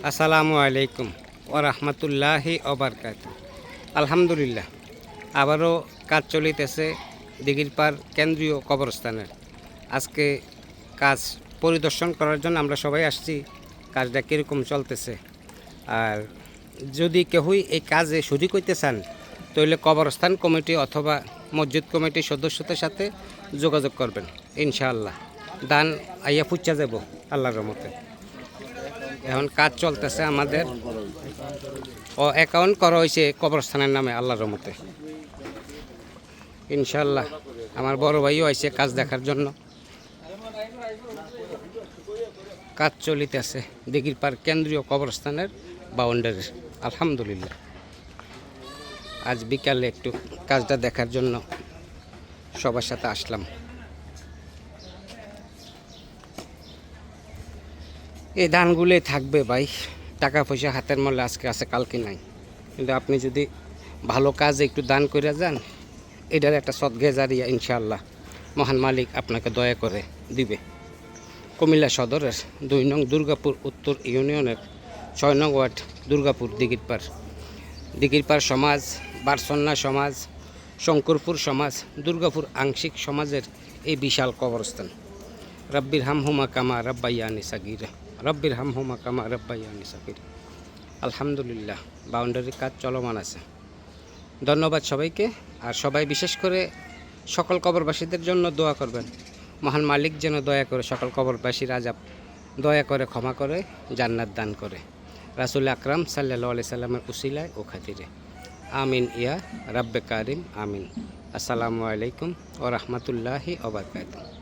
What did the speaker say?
আসসালামু আলাইকুম ওয়া রাহমাতুল্লাহি ওয়া বারাকাতুহু। আলহামদুলিল্লাহ, আবারও কাজ চলিতেছে দিঘিরপাড় কেন্দ্রীয় কবরস্থানের। আজকে কাজ পরিদর্শন করার জন্য আমরা সবাই আসছি, কাজটা কীরকম চলতেছে। আর যদি কেউই এই কাজে শরিক হইতে চান তাহলে কবরস্থান কমিটি অথবা মসজিদ কমিটির সদস্যদের সাথে যোগাযোগ করবেন। ইনশাআল্লাহ দান আইয়া ফুচ্চা যাব আল্লাহর রহমতে। এখন কাজ চলতেছে আমাদের, অ্যাকাউন্ট করা হয়েছে কবরস্থানের নামে আল্লাহর রহমতে। ইনশাআল্লাহ আমার বড় ভাইও আইছে কাজ দেখার জন্য। কাজ চলিতেছে দিঘিরপাড় কেন্দ্রীয় কবরস্থানের বাউন্ডারির। আলহামদুলিল্লাহ আজ বিকালে একটু কাজটা দেখার জন্য সবার সাথে আসলাম। এই ধানগুলোই থাকবে ভাই, টাকা পয়সা হাতের মধ্যে আজকে আছে কালকে নাই, কিন্তু আপনি যদি ভালো কাজে একটু দান করে যান, এটার একটা সদগে জারিয়া ইনশাআল্লাহ মহান মালিক আপনাকে দয়া করে দিবে। কুমিল্লা সদরের 2 নং দুর্গাপুর উত্তর ইউনিয়নের 6 নং ওয়ার্ড দুর্গাপুর দিঘিরপাড় সমাজ, বারসন্না সমাজ, শঙ্করপুর সমাজ, দুর্গাপুর আংশিক সমাজের এই বিশাল কবরস্থান। রব্বির হামহুমা কামা রব্বায়ানি সাগীরা, রব্বির হামহুমা কামা রব্বায়ানি সাগীরা। আলহামদুলিল্লাহ বাউন্ডারির কাজ চলমান আছে। ধন্যবাদ সবাইকে। আর সবাই বিশেষ করে সকল কবরবাসীদের জন্য দোয়া করবেন, মহান মালিক যেন দয়া করে সকল কবরবাসীর আযাব দয়া করে ক্ষমা করে জান্নাত দান করে, রাসূল আকরাম সাল্লাল্লাহু আলাইহি সাল্লামের উসিলায় ও খাতিরে। আমিন ইয়া রাব্বে কারিম আমিন। আসসালামু আলাইকুম ওয়া রাহমাতুল্লাহি ওয়া বারাকাতুহু।